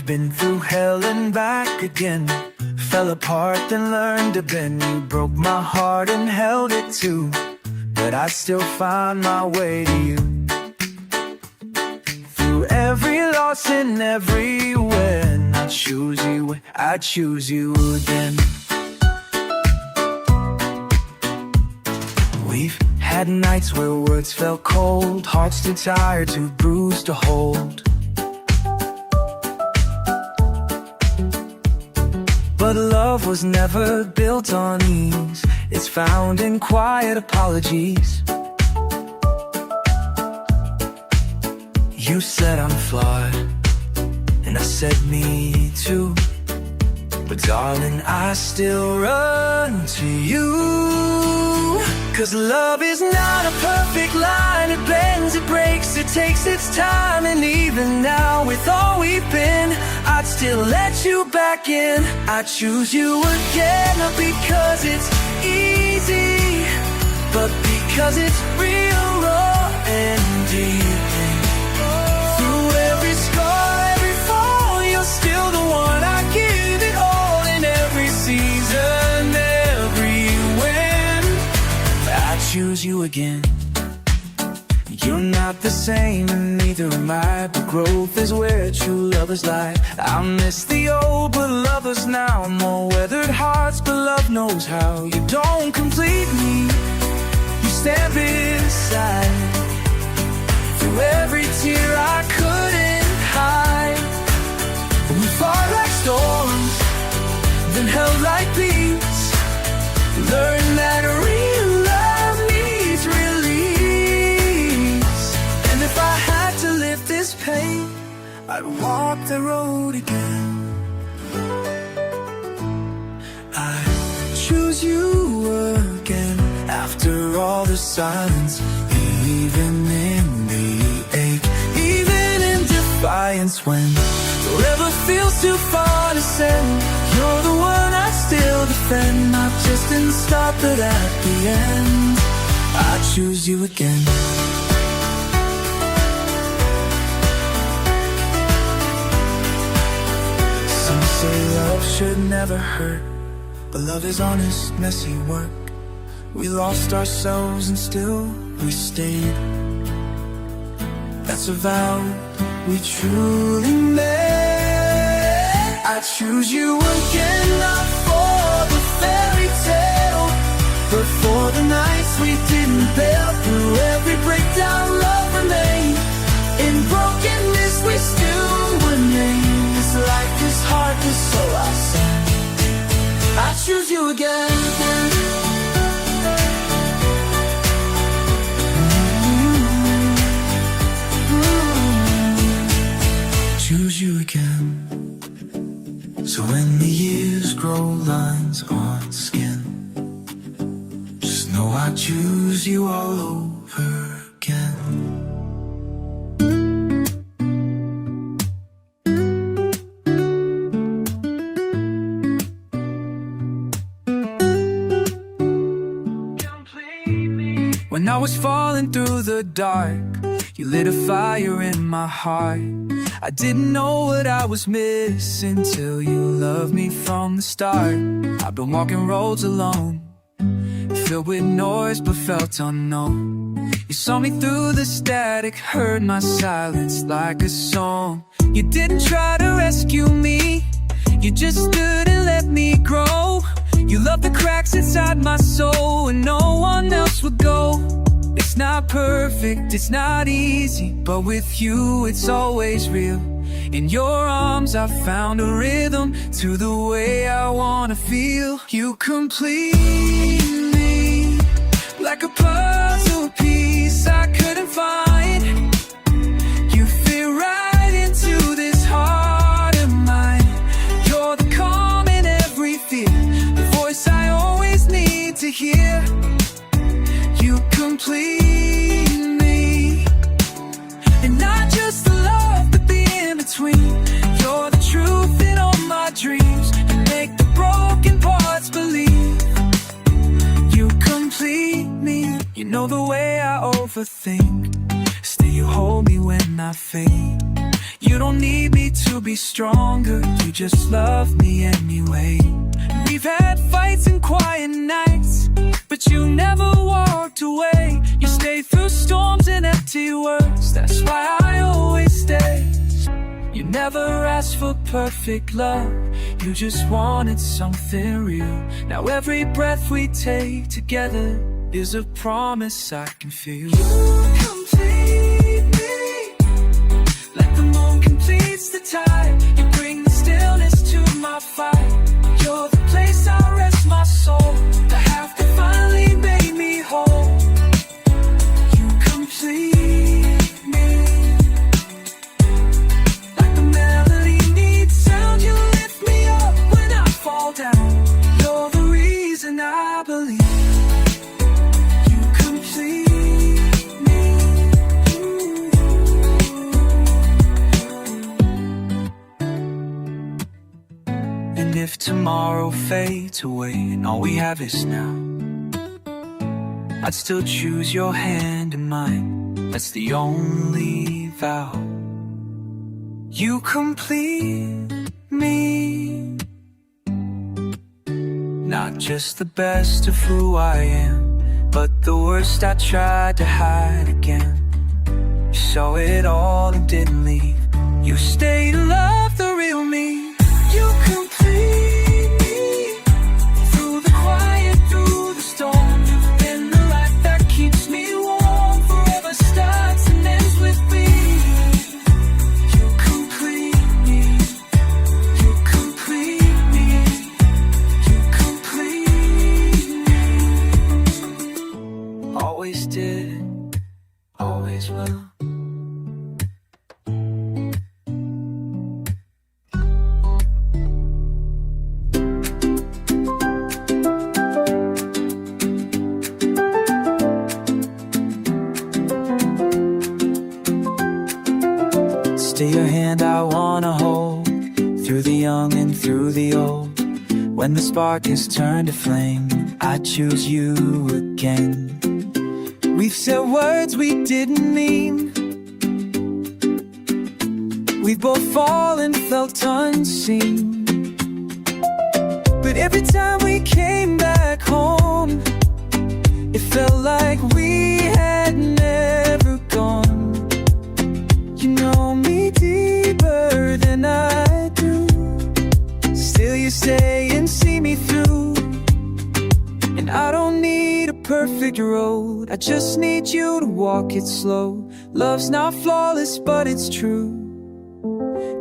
We've been through hell and back again. Fell apart then learned to bend. You broke my heart and held it too, but I still find my way to you. Through every loss and every win, I choose you again. We've had nights where words felt cold, hearts too tired, too bruised to hold. But love was never built on ease. It's found in quiet apologies. You said I'm flawed, and I said me too. But darling, I still run to you. 'Cause love is not a perfect line. It bends, it breaks, it takes its time. And even now, with all we've been, I'd still let you back in. I choose you again, not because it's easy, but because it's real, raw, and deep. Through every scar, every fall, you're still the one. I give it all in every season, every wind. I choose you again. You're not the same, and neither am I. But growth is where true lovers lie. I miss the old, but lovers now. More weathered hearts, but love knows how. You don't complete me, you stand beside. Through every tear I couldn't hide. We fought like storms, then held like peace. Learn that real love needs release. And if I had to live this pain, I'd walk the road again. I choose you again. After all the silence, even in the ache, even in defiance, when forever feels too far to send, you're the one I still defend. Not just in the start, but at the end. I choose you again. Some say love should never hurt, but love is honest, messy work. We lost ourselves and still we stayed. That's a vow we truly made. I choose you again, not for the fairy tale, but for the nights we didn't bail. Through every breakdown, love remained. In brokenness we still remain. This life is hard, but so I say, I choose you again. Choose you again. So when the years grow lines on skin, just know I choose you all over again. When I was falling through the dark, you lit a fire in my heart. I didn't know what I was missing till you loved me from the start. I've been walking roads alone, filled with noise but felt unknown. You saw me through the static, heard my silence like a song. You didn't try to rescue me, you just stood and let me grow. You loved the cracks inside my soul when no one else would go. It's not perfect, it's not easy, but with you it's always real. In your arms I found a rhythm to the way I wanna feel. You complete me like a puzzle piece I couldn't find. You fit right into this heart of mine. You're the calm in every fear, the voice I always need to hear. You complete me, and not just the love, but the in-between. You're the truth in all my dreams, and make the broken parts believe. You complete me. You know the way I overthink, still you hold me when I fade. You don't need me to be stronger, you just love me anyway. We've had fights and quiet nights, but you never walked away. You stayed through storms and empty words, that's why I always stay. You never asked for perfect love, you just wanted something real. Now every breath we take together is a promise I can feel. You complete me, like the moon completes the tide. You bring the stillness to my fight. You're the place I rest my soul, the half that finally made me whole. You complete me, like the melody needs sound. You lift me up when I fall down. You're the reason I believe. You complete me. And if tomorrow fades away and all we have is now, I'd still choose your hand in mine, that's the only vow. You complete me, not just the best of who I am, but the worst I tried to hide again. You saw it all and didn't leave, you stayed to love the real me. You complete me, through the quiet, through the storm. You've been the light that keeps me warm, forever starts and ends with me. You complete me, you complete me, you complete me. Always did, always will. Stay your hand I wanna hold, through the young and through the old. When the spark has turned to flame, I choose you again. We've said words we didn't mean, we've both fallen, felt unseen. But every time we came back home, it felt like we had never gone. You know me deeper than I do, still you stay and see me through. And I don't need a perfect road, I just need you to walk it slow. Love's not flawless but it's true,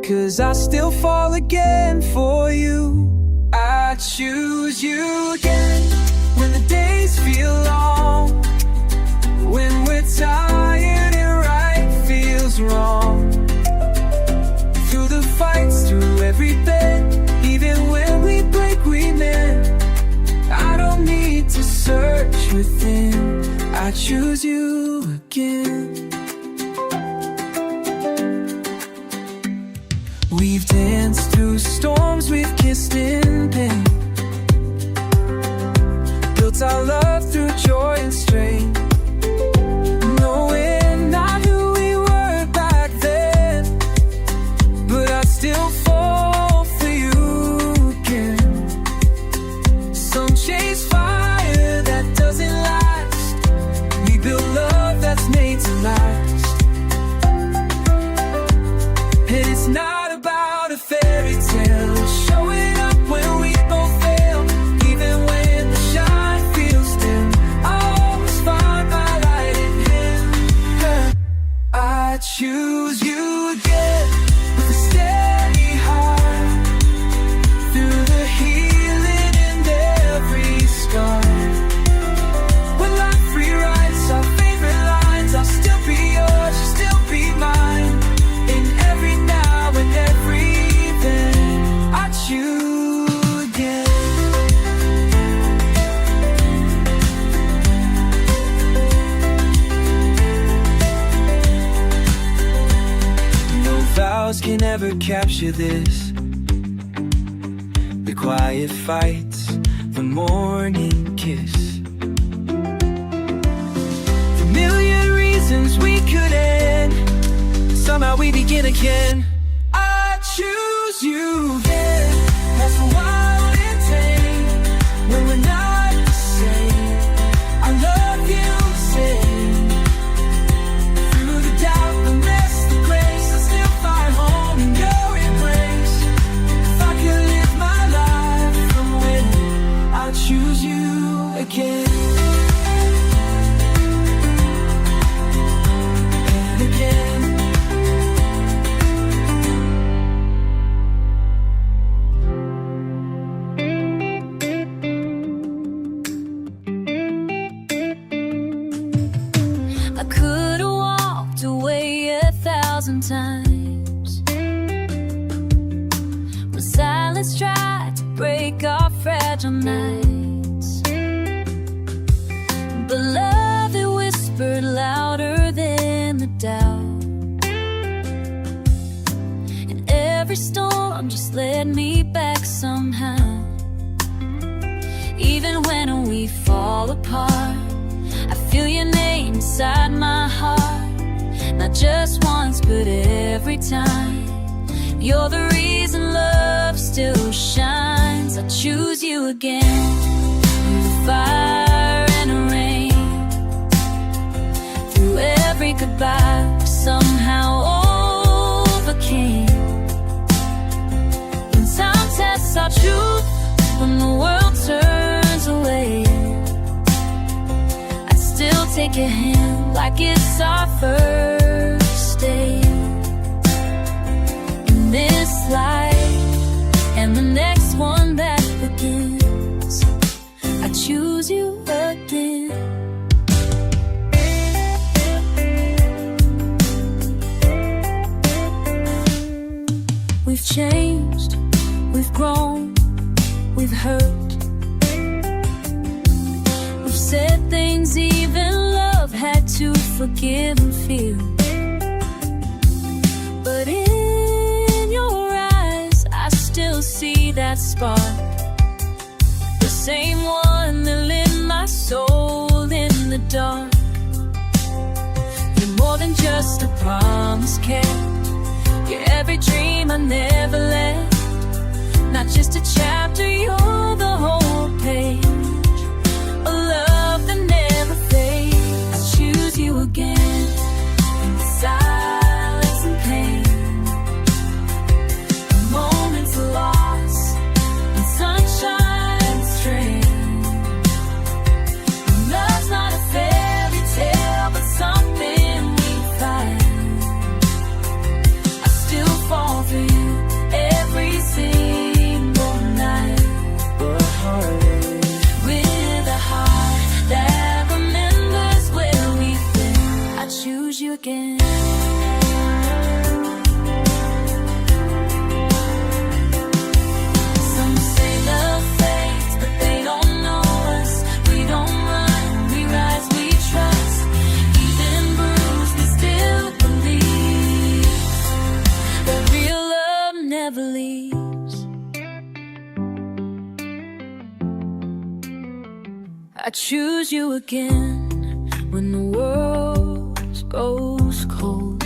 'cause I still fall again for you. I choose you again, when the days feel long, when we're tired and right feels wrong. Through the fights, through every bed, even when we break we mend. I don't need to search within, I choose you again. We've danced through storms, we've kissed in pain, built our love through joy and strain. Knowing not who we were back then, but I'd still fall for you again. Some chase fire that doesn't last, we build love that's made to last. And it's not about a fairy tale, showing up when we both fail. Even when the shine feels dim, I always find my light in him. I choose you again, with a steady heart, through the healing and every scar. When life rewrites our favorite lines, I'll still be yours, you'll still be mine. In every now and every then, I choose again. No vows can ever capture this, the quiet fights, the morning kiss. A million reasons we could end, somehow we begin begin again. I choose you again. That's wild and tame. When we're not the same, I love you the same. Through the doubt, the mess, the grace, I still find home in your embrace. If I could live my life from within, I choose you again. And again. I could have walked away 1,000 times when silence tried to break our fragile nights. But love, it whispered louder than the doubt, and every storm just led me back somehow. Even when we fall apart, I feel your name inside my heart. Not just once, but every time. You're the reason love still shines. I choose you again. Through the fire and the rain, through every goodbye, we somehow overcame. When time tests our truth, when the world turns away, still take your hand like it's our first day. In this life and the next one that begins, I choose you again. We've changed, we've grown, we've hurt, we've said things even love had to forgive and feel. But in your eyes, I still see that spark, the same one that lit my soul in the dark. You're more than just a promise kept. You're every dream I never left. Not just a chapter, you're the whole page. A love that never fades. I choose you again. In the silence and pain, the moments of loss and sunshine's train. Love's not a fairy tale, but something we find. I still fall for you every single night. With a heart that remembers where we've been, I choose you again. Some say love fades, but they don't know us. We don't run, we rise, we trust. Even bruised, we still believe that real love never leaves. I choose you again when the world goes cold,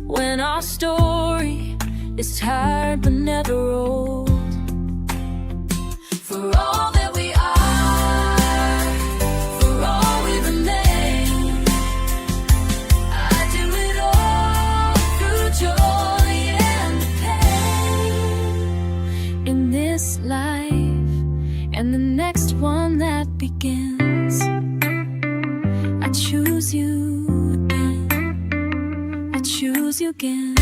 when our story is tired but never old. For all that we are, for all we remain, I do it all through joy and pain. In this life and the next one that begins, I choose you again. I choose you again.